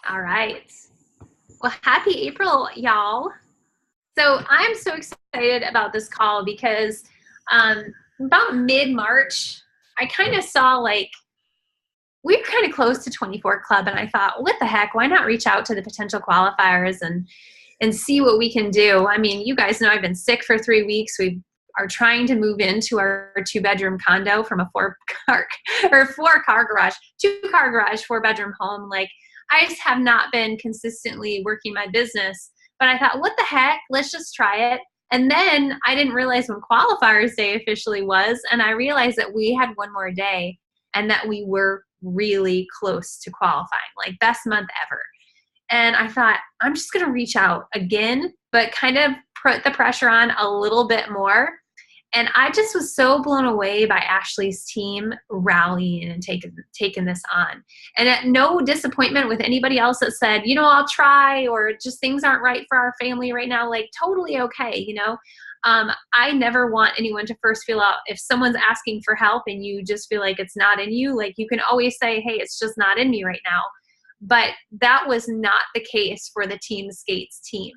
All right. Well, happy April, y'all. So I'm so excited about this call because um, about mid March, I kind of saw like we were kind of close to 24 Club, and I thought, what the heck? Why not reach out to the potential qualifiers and see what we can do? I mean, you guys know I've been sick for 3 weeks. We are trying to move into our 2-bedroom condo from a four-car garage, 2-car garage, 4-bedroom home. Like, I just have not been consistently working my business. But I thought, what the heck? Let's just try it. And then I didn't realize when qualifiers day officially was, and I realized that we had one more day and that we were really close to qualifying, like best month ever. And I thought, I'm just going to reach out again, but kind of put the pressure on a little bit more. And I just was so blown away by Ashley's team rallying and taking this on. And at no disappointment with anybody else that said, I'll try, or just things aren't right for our family right now, like totally okay, I never want anyone to first feel out if someone's asking for help and you just feel like it's not in you. Like, you can always say, hey, it's just not in me right now. But that was not the case for the Team Skates team.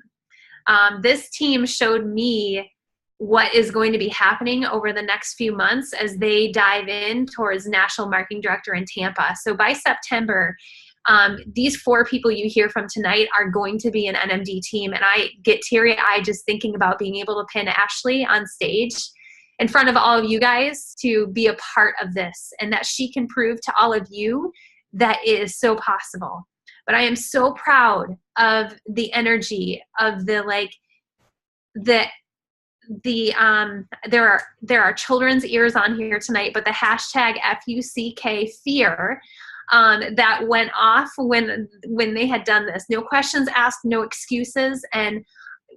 This team showed me what is going to be happening over the next few months as they dive in towards National Marketing Director in Tampa. So by September, these 4 people you hear from tonight are going to be an NMD team. And I get teary-eyed just thinking about being able to pin Ashley on stage in front of all of you guys to be a part of this, and that she can prove to all of you that it is so possible. But I am so proud of the energy of there are children's ears on here tonight, but the hashtag FUCK fear that went off when they had done this. No questions asked, no excuses. And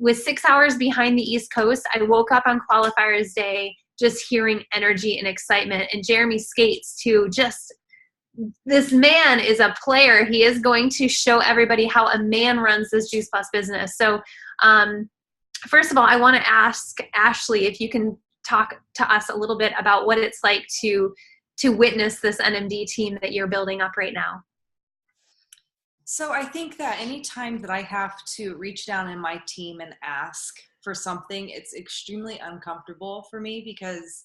with 6 hours behind the East Coast, I woke up on qualifiers day just hearing energy and excitement. And Jeremy skates too. This man is a player. He is going to show everybody how a man runs this Juice Plus business. So first of all, I want to ask Ashley if you can talk to us a little bit about what it's like to witness this NMD team that you're building up right now. So I think that anytime that I have to reach down in my team and ask for something, it's extremely uncomfortable for me because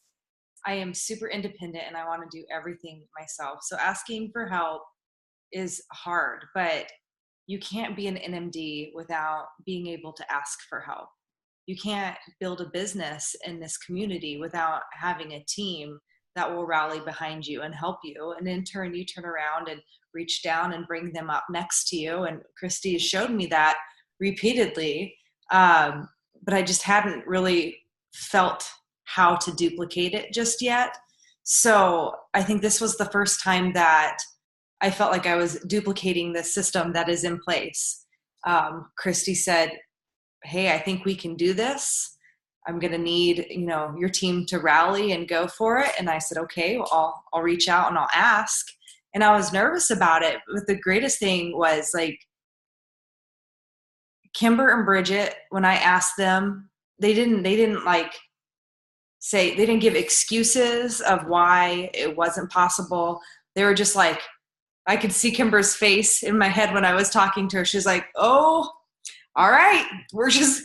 I am super independent and I want to do everything myself. So asking for help is hard, but you can't be an NMD without being able to ask for help. You can't build a business in this community without having a team that will rally behind you and help you. And in turn, you turn around and reach down and bring them up next to you. And Christy has showed me that repeatedly, but I just hadn't really felt how to duplicate it just yet. So I think this was the first time that I felt like I was duplicating the system that is in place. Christy said, hey, I think we can do this. I'm going to need, your team to rally and go for it. And I said, okay, well, I'll reach out and I'll ask. And I was nervous about it. But the greatest thing was like Kimber and Bridget, when I asked them, they didn't give excuses of why it wasn't possible. They were just like, I could see Kimber's face in my head when I was talking to her. She's like, oh, all right, we're just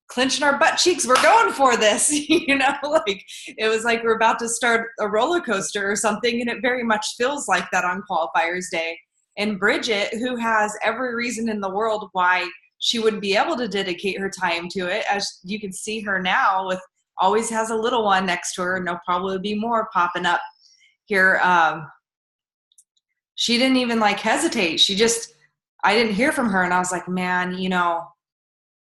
clenching our butt cheeks. We're going for this, like it was like we're about to start a roller coaster or something. And it very much feels like that on qualifiers day. And Bridget, who has every reason in the world why she wouldn't be able to dedicate her time to it, as you can see her now always has a little one next to her, and there'll probably be more popping up here. She didn't even hesitate. I didn't hear from her, and I was like, man,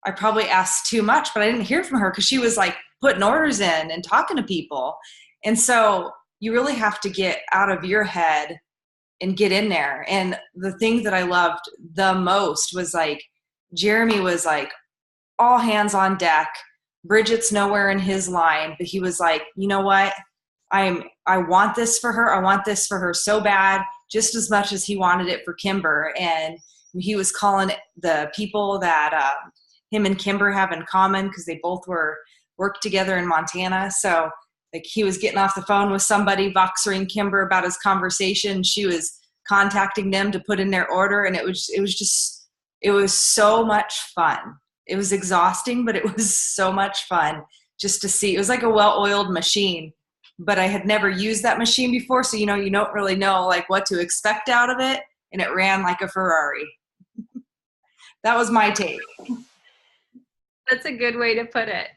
I probably asked too much, but I didn't hear from her because she was putting orders in and talking to people. And so you really have to get out of your head and get in there. And the thing that I loved the most was Jeremy was all hands on deck. Bridget's nowhere in his line, but he was like, you know what? I want this for her. I want this for her so bad, just as much as he wanted it for Kimber. And he was calling the people that him and Kimber have in common, because they both worked together in Montana. So he was getting off the phone with somebody, voxering Kimber about his conversation. She was contacting them to put in their order. And it was so much fun. It was exhausting, but it was so much fun just to see. It was like a well-oiled machine, but I had never used that machine before. So, you don't really know like what to expect out of it. And it ran like a Ferrari. That was my take. That's a good way to put it.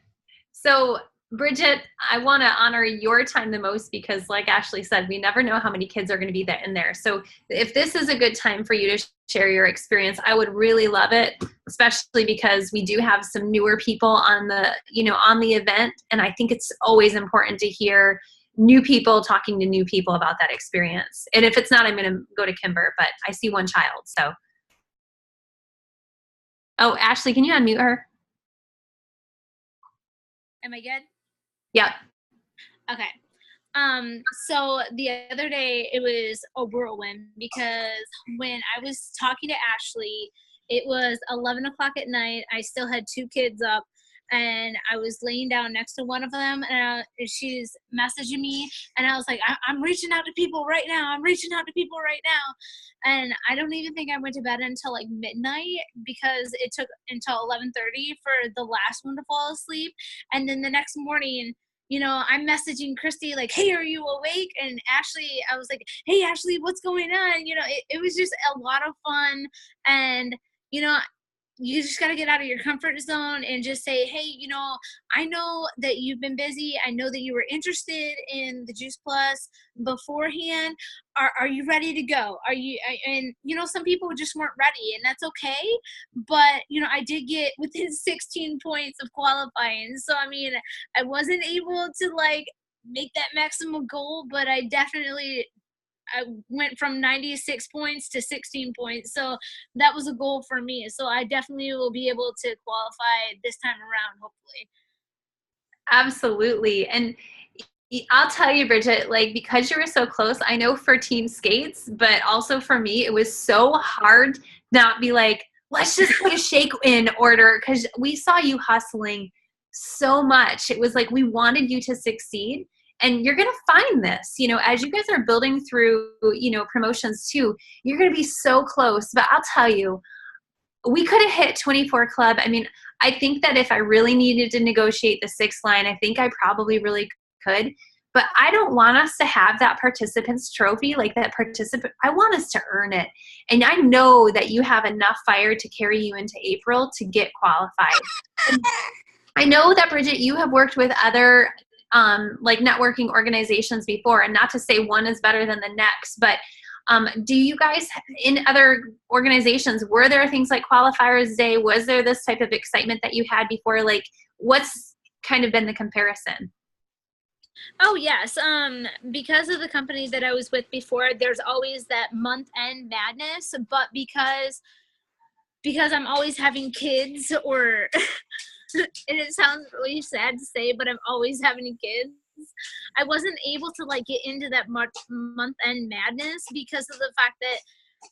So, Bridget, I want to honor your time the most because, like Ashley said, we never know how many kids are going to be in there. So if this is a good time for you to share your experience, I would really love it, especially because we do have some newer people on the event. And I think it's always important to hear new people talking to new people about that experience. And if it's not, I'm going to go to Kimber, but I see one child. So, oh, Ashley, can you unmute her? Am I good? Yeah. Okay. So the other day it was a whirlwind because when I was talking to Ashley, it was 11 o'clock at night. I still had 2 kids up and I was laying down next to one of them and she's messaging me and I was like, I'm reaching out to people right now. I'm reaching out to people right now. And I don't even think I went to bed until like midnight because it took until 11:30 for the last one to fall asleep. And then the next morning, I'm messaging Christy like, hey, are you awake? And Ashley, I was like, hey, Ashley, what's going on? It was just a lot of fun. And, you just got to get out of your comfort zone and just say, hey, I know that you've been busy. I know that you were interested in the Juice Plus beforehand. Are you ready to go? Some people just weren't ready and that's okay. But, I did get within 16 points of qualifying. So, I wasn't able to like make that maximum goal, but I went from 96 points to 16 points. So that was a goal for me. So I definitely will be able to qualify this time around, hopefully. Absolutely. And I'll tell you, Bridget, like, because you were so close, I know for team skates, but also for me, it was so hard not be like, let's just put a shake in order. Cause we saw you hustling so much. It was like, we wanted you to succeed. And you're going to find this, as you guys are building through, promotions too, you're going to be so close. But I'll tell you, we could have hit 24 club. I think that if I really needed to negotiate the 6th line, I think I probably really could. But I don't want us to have that participant's trophy, like that participant. I want us to earn it. And I know that you have enough fire to carry you into April to get qualified. And I know that, Bridget, you have worked with other like networking organizations before, and not to say one is better than the next, but do you guys in other organizations, were there things like qualifiers day? Was there this type of excitement that you had before? Like, what's kind of been the comparison? Oh, yes. Because of the company that I was with before, there's always that month-end madness, but because I'm always having kids or and it sounds really sad to say, but I'm always having kids. I wasn't able to like get into that month-end madness because of the fact that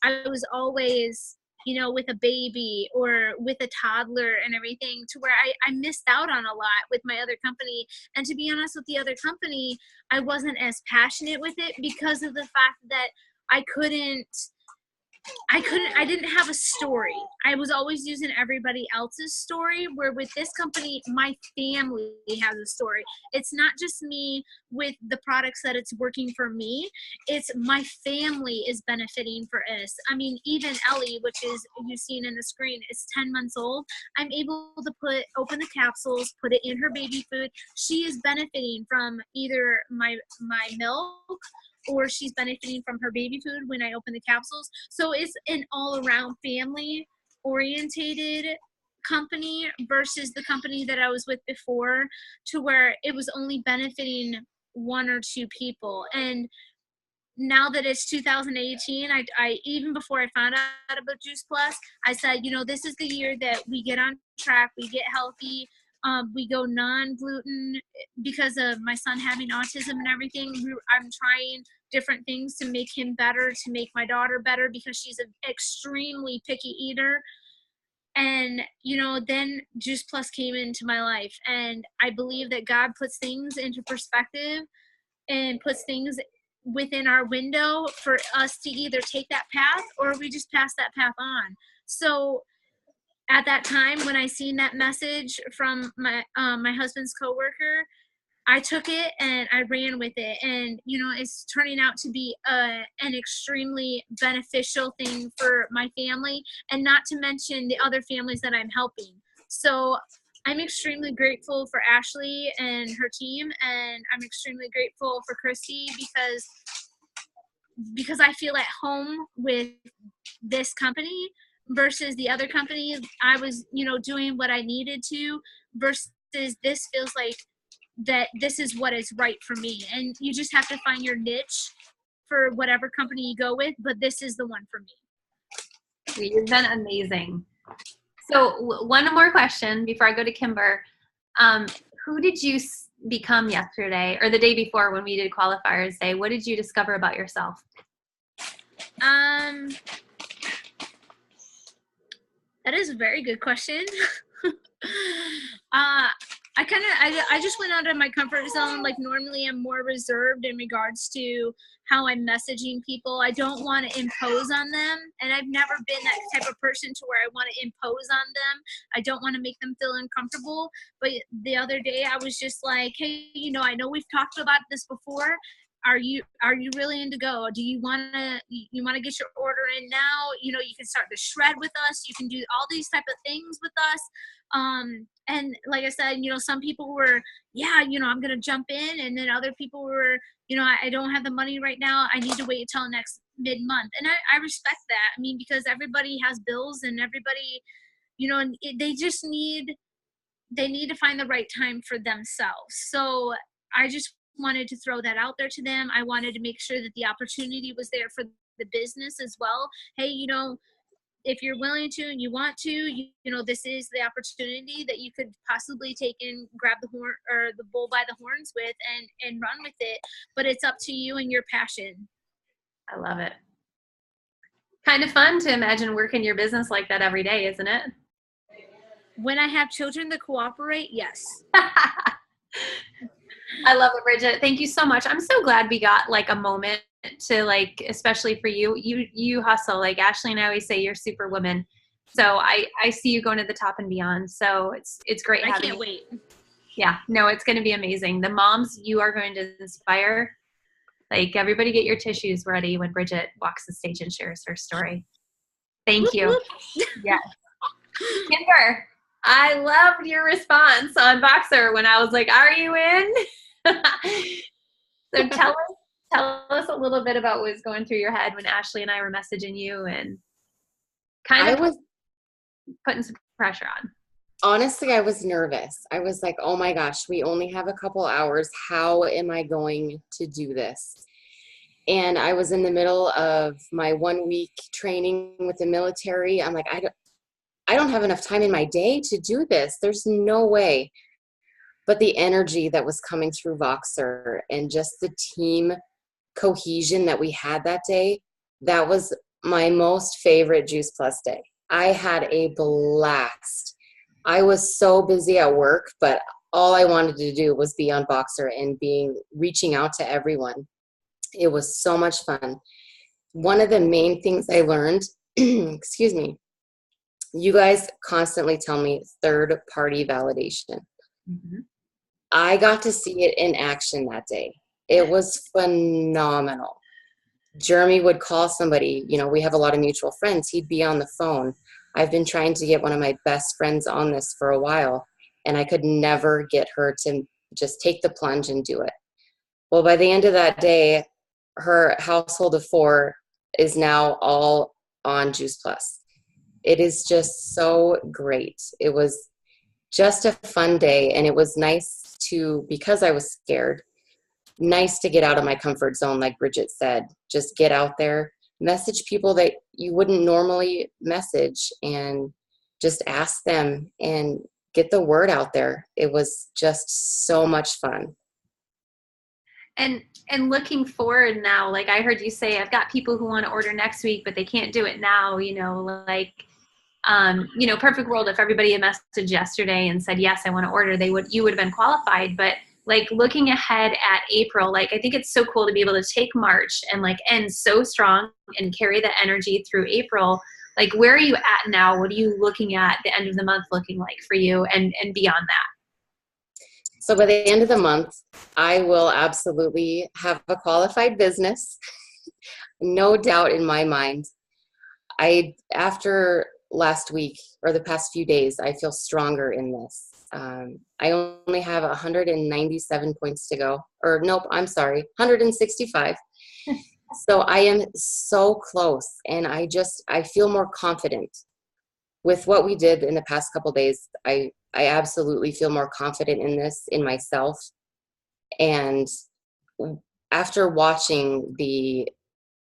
I was always, with a baby or with a toddler and everything, to where I missed out on a lot with my other company. And to be honest, with the other company, I wasn't as passionate with it because of the fact that I didn't have a story. I was always using everybody else's story, where with this company, my family has a story. It's not just me with the products that it's working for me. It's my family is benefiting for us. Even Ellie, which is you've seen in the screen, is 10 months old. I'm able to open the capsules, put it in her baby food. She is benefiting from either my milk, or she's benefiting from her baby food when I open the capsules. So it's an all-around family-orientated company versus the company that I was with before, to where it was only benefiting 1 or 2 people. And now that it's 2018, I even before I found out about Juice Plus, I said, this is the year that we get on track, we get healthy, we go non-gluten because of my son having autism and everything. I'm trying different things to make him better, to make my daughter better, because she's an extremely picky eater. And, then Juice Plus came into my life. And I believe that God puts things into perspective and puts things within our window for us to either take that path or we just pass that path on. So at that time, when I seen that message from my husband's coworker, I took it and I ran with it, and it's turning out to be an extremely beneficial thing for my family, and not to mention the other families that I'm helping. So I'm extremely grateful for Ashley and her team, and I'm extremely grateful for Christy because I feel at home with this company versus the other company. I was, doing what I needed to, versus this feels like that this is what is right for me. And you just have to find your niche for whatever company you go with, but this is the one for me. You've been amazing. So one more question before I go to Kimber. Who did you become yesterday or the day before when we did qualifiers day? What did you discover about yourself? That is a very good question. I just went out of my comfort zone. Like, normally I'm more reserved in regards to how I'm messaging people. I don't want to impose on them, and I've never been that type of person to where I want to impose on them. I don't want to make them feel uncomfortable. But the other day I was just like, hey, I know we've talked about this before. Are you really in to go? Do you want to get your order in now? You can start to shred with us. You can do all these type of things with us. And like I said, some people were, I'm going to jump in. And then other people were, I don't have the money right now. I need to wait until next mid-month. And I respect that. I mean, because everybody has bills and everybody, and they need to find the right time for themselves. So I just wanted to throw that out there to them. I wanted to make sure that the opportunity was there for the business as well. Hey, if you're willing to and you want to, this is the opportunity that you could possibly take and grab the horn or the bull by the horns with and run with it. But it's up to you and your passion. I love it. Kind of fun to imagine working your business like that every day, isn't it? When I have children that cooperate, yes. I love it, Bridget. Thank you so much. I'm so glad we got like a moment to especially for you. You hustle. Like Ashley and I always say, you're superwoman. So I see you going to the top and beyond. So it's great having you. I can't wait. Yeah, no, it's going to be amazing. The moms you are going to inspire. Like, everybody get your tissues ready when Bridget walks the stage and shares her story. Thank you. Yes. Kimber, I loved your response on Voxer when I was like, are you in? So tell us a little bit about what was going through your head when Ashley and I were messaging you and kind of putting some pressure on. Honestly, I was nervous. I was like, oh my gosh, we only have a couple hours. How am I going to do this? And I was in the middle of my 1 week training with the military. I'm like, I don't have enough time in my day to do this. There's no way. But the energy that was coming through Voxer and just the team cohesion that we had that day, that was my most favorite Juice Plus day. I had a blast. I was so busy at work, but all I wanted to do was be on Voxer and reaching out to everyone. It was so much fun. One of the main things I learned, excuse me, you guys constantly tell me third-party validation. Mm-hmm. I got to see it in action that day. It was phenomenal. Jeremy would call somebody, we have a lot of mutual friends. He'd be on the phone. I've been trying to get one of my best friends on this for a while, and I could never get her to just take the plunge and do it. Well, by the end of that day, her household of 4 is now all on Juice Plus. It is just so great. It was just a fun day, and it was nice because I was scared, nice to get out of my comfort zone, like Bridget said. Just get out there, message people that you wouldn't normally message, and just ask them and get the word out there. It was just so much fun. And looking forward now, like I heard you say, I've got people who want to order next week, but they can't do it now, perfect world, if everybody had messaged yesterday and said, yes, I want to order, you would have been qualified. But like looking ahead at April, like I think it's so cool to be able to take March and like end so strong and carry that energy through April. Like, where are you at now? What are you looking at the end of the month looking like for you and beyond that? So by the end of the month, I will absolutely have a qualified business. No doubt in my mind. After last week or the past few days, I feel stronger in this. I only have 197 points to go. Or nope, I'm sorry, 165. So I am so close, and I feel more confident with what we did in the past couple days. I absolutely feel more confident in this, in myself. And after watching the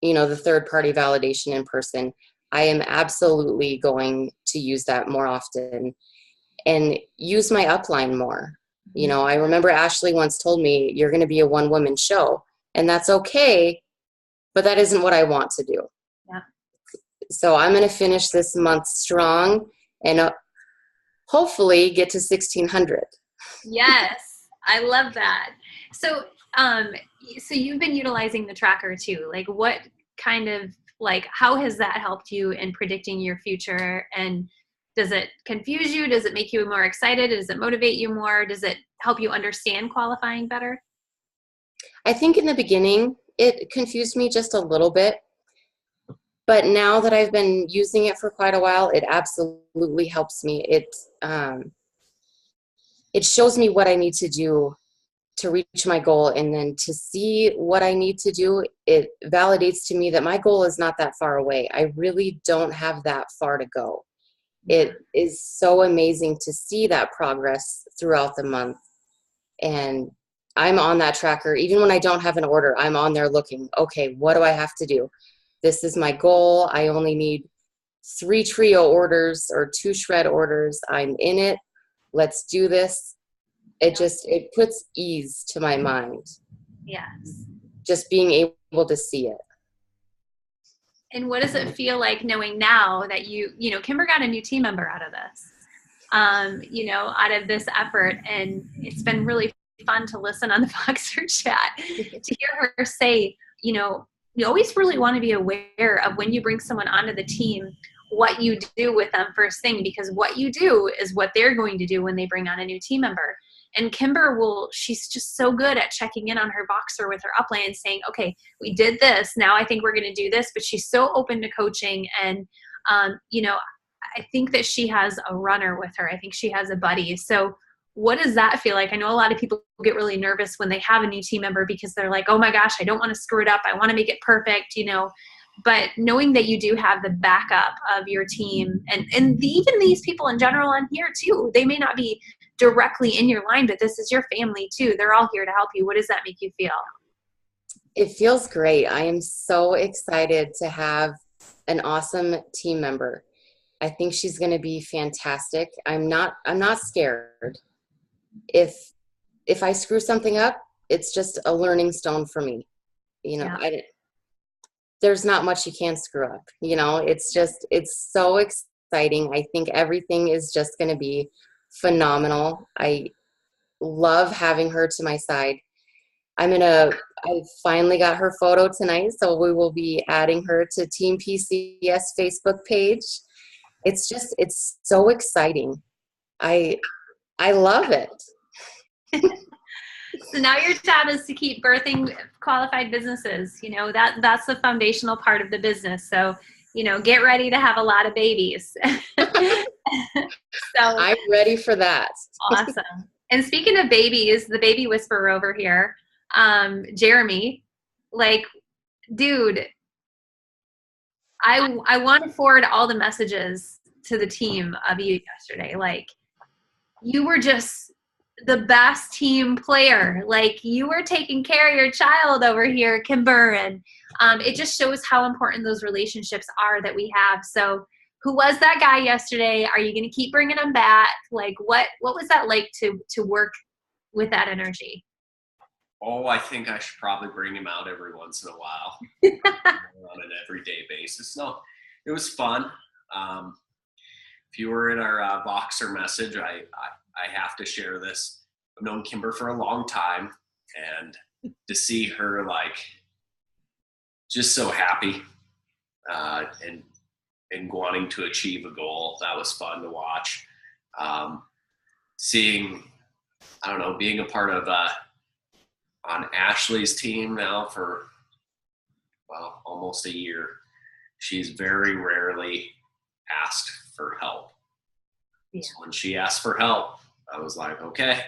third party validation in person, I am absolutely going to use that more often and use my upline more. I remember Ashley once told me, you're going to be a one woman show, and that's okay, but that isn't what I want to do. Yeah. So I'm going to finish this month strong and hopefully get to 1,600. Yes, I love that. So, so you've been utilizing the tracker too. Like, what kind of how has that helped you in predicting your future? And does it confuse you? Does it make you more excited? Does it motivate you more? Does it help you understand qualifying better? I think in the beginning, it confused me just a little bit. But now that I've been using it for quite a while, it absolutely helps me. It shows me what I need to do to reach my goal, and then to see what I need to do, it validates to me that my goal is not that far away. I really don't have that far to go. It is so amazing to see that progress throughout the month. And I'm on that tracker. Even when I don't have an order, I'm on there looking, okay, what do I have to do? This is my goal. I only need 3 trio orders or 2 shred orders. I'm in it. Let's do this. It puts ease to my mind. Yes. Just being able to see it. And what does it feel like knowing now that Kimber got a new team member out of this, out of this effort, and it's been really fun to listen on the Voxer chat to hear her say, you always really want to be aware of when you bring someone onto the team, what you do with them first thing, because what you do is what they're going to do when they bring on a new team member. And Kimber she's just so good at checking in on her Voxer with her upline and saying, okay, we did this. Now I think we're going to do this. But she's so open to coaching. And, I think that she has a runner with her. I think she has a buddy. So what does that feel like? I know a lot of people get really nervous when they have a new team member because they're like, oh my gosh, I don't want to screw it up. I want to make it perfect, But knowing that you do have the backup of your team and even these people in general on here too, they may not be directly in your line, but this is your family too. They're all here to help you. What does that make you feel? It feels great. I am so excited to have an awesome team member. I think she's going to be fantastic. I'm not scared. If I screw something up, it's just a learning stone for me. There's not much you can screw up. It's so exciting. I think everything is just going to be phenomenal. I love having her to my side. I finally got her photo tonight, so we will be adding her to Team PCS Facebook page. It's so exciting. I love it. So now your job is to keep birthing qualified businesses. That's the foundational part of the business. So, get ready to have a lot of babies. So I'm ready for that. Awesome. And speaking of babies, the baby whisperer over here, Jeremy, dude, I want to forward all the messages to the team of you yesterday. You were just the best team player. You were taking care of your child over here, Kimber, and it just shows how important those relationships are that we have. So who was that guy yesterday? Are you going to keep bringing him back? What was that like to work with that energy? Oh, I think I should probably bring him out every once in a while on an everyday basis. No, it was fun. If you were in our Voxer message, I have to share this. known Kimber for a long time, and to see her like just so happy and wanting to achieve a goal, that was fun to watch. Seeing, I don't know, being a part of on Ashley's team now for, well, almost a year. She's very rarely asked for help. Yeah. So when she asked for help, I was like, okay,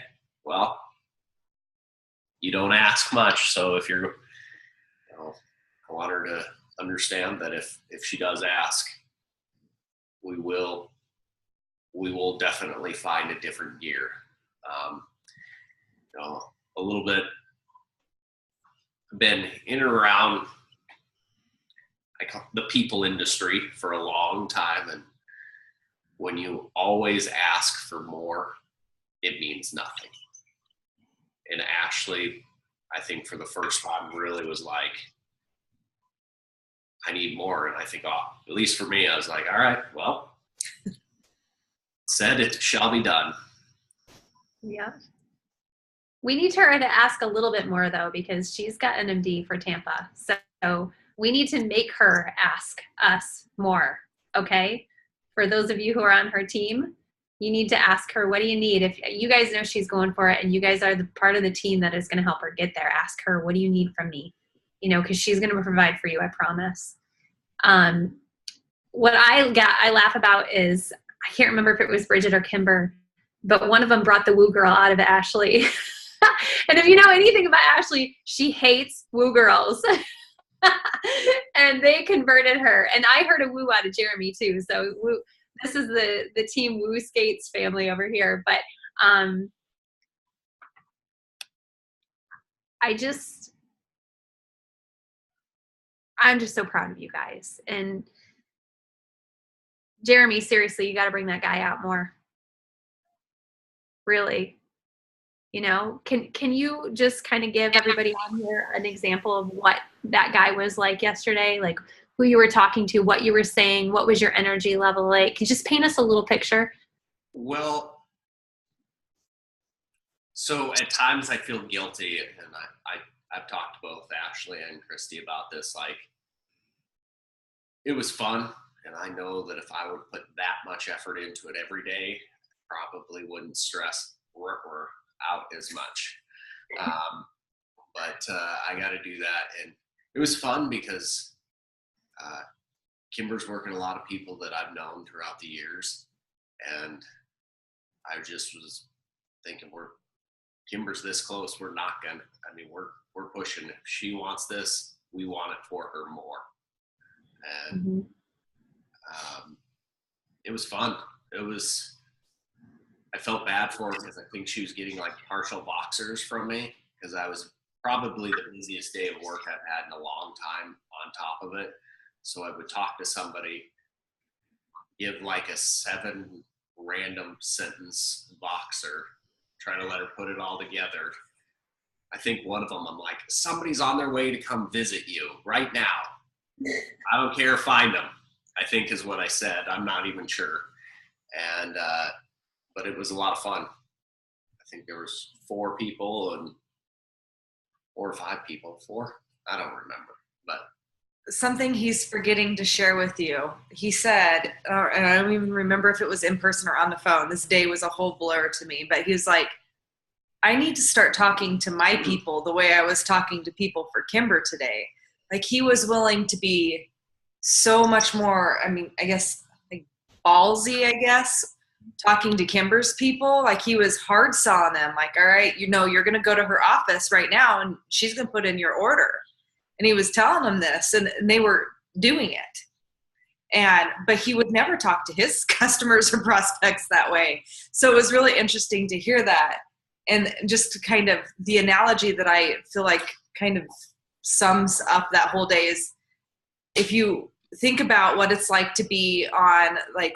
well, you don't ask much. So if you're, I want her to understand that if she does ask, we will definitely find a different gear. A little bit been in and around the people industry for a long time, and when you always ask for more, it means nothing. And Ashley, I think for the first time, really was like, I need more. And I think, at least for me, I was like, all right, well, said it shall be done. Yeah. We need her to ask a little bit more, though, because she's got an MD for Tampa. So we need to make her ask us more, okay? For those of you who are on her team, you need to ask her, what do you need? If you guys know she's going for it and you guys are the part of the team that is going to help her get there, ask her, what do you need from me? Because she's going to provide for you, I promise. What I laugh about is, I can't remember if it was Bridget or Kimber, but one of them brought the woo girl out of Ashley. And if you know anything about Ashley, she hates woo girls. And they converted her. And I heard a woo out of Jeremy too. So woo, this is the team Woo Skates family over here. But I'm just so proud of you guys. And Jeremy, seriously, you got to bring that guy out more. Really. Can you just kind of give everybody on here an example of what that guy was like yesterday? Like who you were talking to, what you were saying, what was your energy level like? Can you just paint us a little picture? Well, so at times I feel guilty, and I've talked to both Ashley and Christy about this. Like, it was fun, and I know that if I would put that much effort into it every day, I probably wouldn't stress or out as much. But I got to do that, and it was fun because Kimber's working a lot of people that I've known throughout the years, and I just was thinking, Kimber's this close, we're not gonna. I mean, we're pushing. If she wants this, we want it for her more, and it was fun. I felt bad for her because I think she was getting like partial boxers from me, because I was probably the busiest day of work I've had in a long time on top of it. So I would talk to somebody, give like a 7 random sentence boxer, try to let her put it all together. I think one of them, I'm like, somebody's on their way to come visit you right now. I don't care, find them, I think is what I said. I'm not even sure. And, but it was a lot of fun. I think there was 4 people and 4 or 5 people. 4? I don't remember. But something he's forgetting to share with you. He said, and I don't even remember if it was in person or on the phone. This day was a whole blur to me. But he was like, I need to start talking to my people the way I was talking to people for Kimber today. Like, he was willing to be so much more, I mean, I guess, like ballsy, I guess, talking to Kimber's people. Like, he was hard selling them. Like, all right, you're going to go to her office right now and she's going to put in your order. And he was telling them this, and they were doing it. But he would never talk to his customers or prospects that way. So it was really interesting to hear that. And just kind of the analogy that I feel like kind of sums up that whole day is, if you think about what it's like to be on like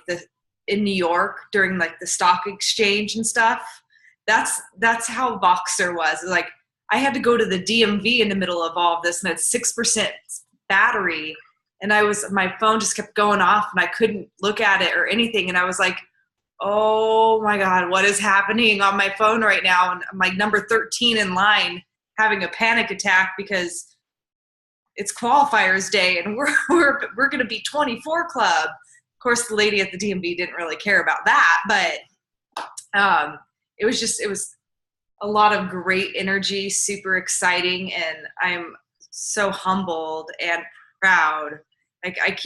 in New York during like the stock exchange and stuff, that's how Voxer was. Like, I had to go to the DMV in the middle of all of this, and it's 6% battery, and my phone just kept going off and I couldn't look at it or anything. And I was like, oh my God, what is happening on my phone right now? And I'm like number 13 in line having a panic attack because it's qualifiers day and we're going to be 24 club. Of course, the lady at the DMV didn't really care about that, but it was a lot of great energy, super exciting. And I'm so humbled and proud. Like I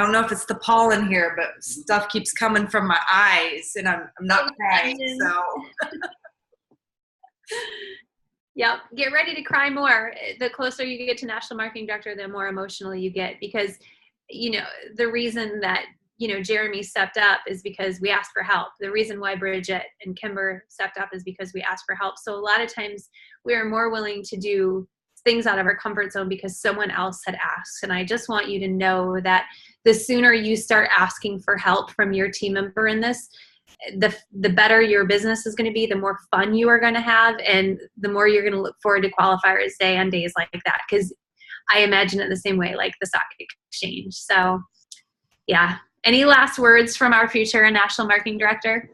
don't know if it's the pollen here, but stuff keeps coming from my eyes and I'm not crying. So Yep. Get ready to cry more. The closer you get to National Marketing Director, the more emotional you get because, the reason that, Jeremy stepped up is because we asked for help. The reason why Bridget and Kimber stepped up is because we asked for help. So a lot of times we are more willing to do things out of our comfort zone because someone else had asked. And I just want you to know that the sooner you start asking for help from your team member in this, the better your business is going to be, the more fun you are going to have, and the more you're going to look forward to qualifiers day on days like that. Because I imagine it the same way, like the stock exchange. So, yeah. Any last words from our future National Marketing Director?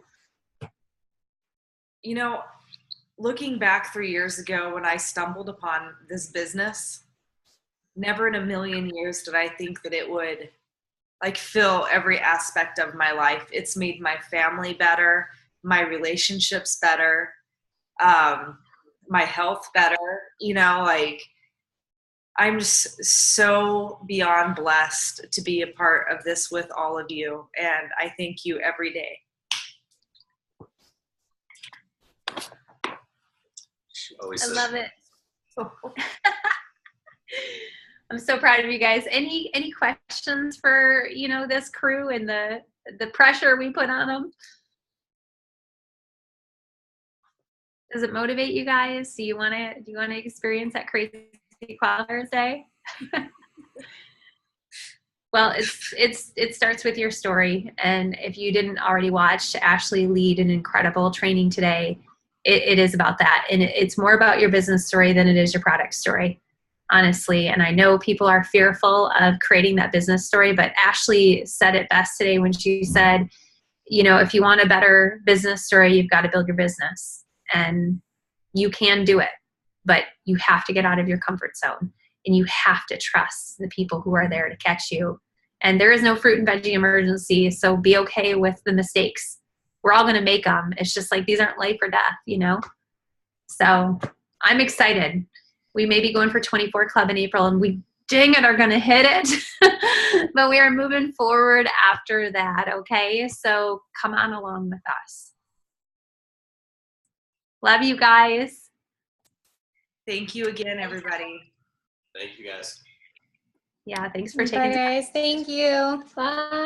Looking back 3 years ago when I stumbled upon this business, never in a million years did I think that it would fill every aspect of my life. It's made my family better, my relationships better, my health better. I'm just so beyond blessed to be a part of this with all of you. And I thank you every day. I love it. I'm so proud of you guys. Any questions for, this crew and the pressure we put on them? Does it motivate you guys? Do you want to experience that crazy qualifiers day? Well, it starts with your story. And if you didn't already watch Ashley lead an incredible training today, it is about that. And it's more about your business story than it is your product story, honestly. And I know people are fearful of creating that business story, but Ashley said it best today when she said, if you want a better business story, you've got to build your business. And you can do it, but you have to get out of your comfort zone and you have to trust the people who are there to catch you. And there is no fruit and veggie emergency, so be okay with the mistakes. We're all going to make them. It's just like these aren't life or death, So I'm excited. We may be going for 24 Club in April, and we dang it are going to hit it. But we are moving forward after that, okay? So come on along with us. Love you guys. Thank you again, everybody. Thank you, guys. Yeah, thanks for taking time. Bye, guys. Thank you. Bye.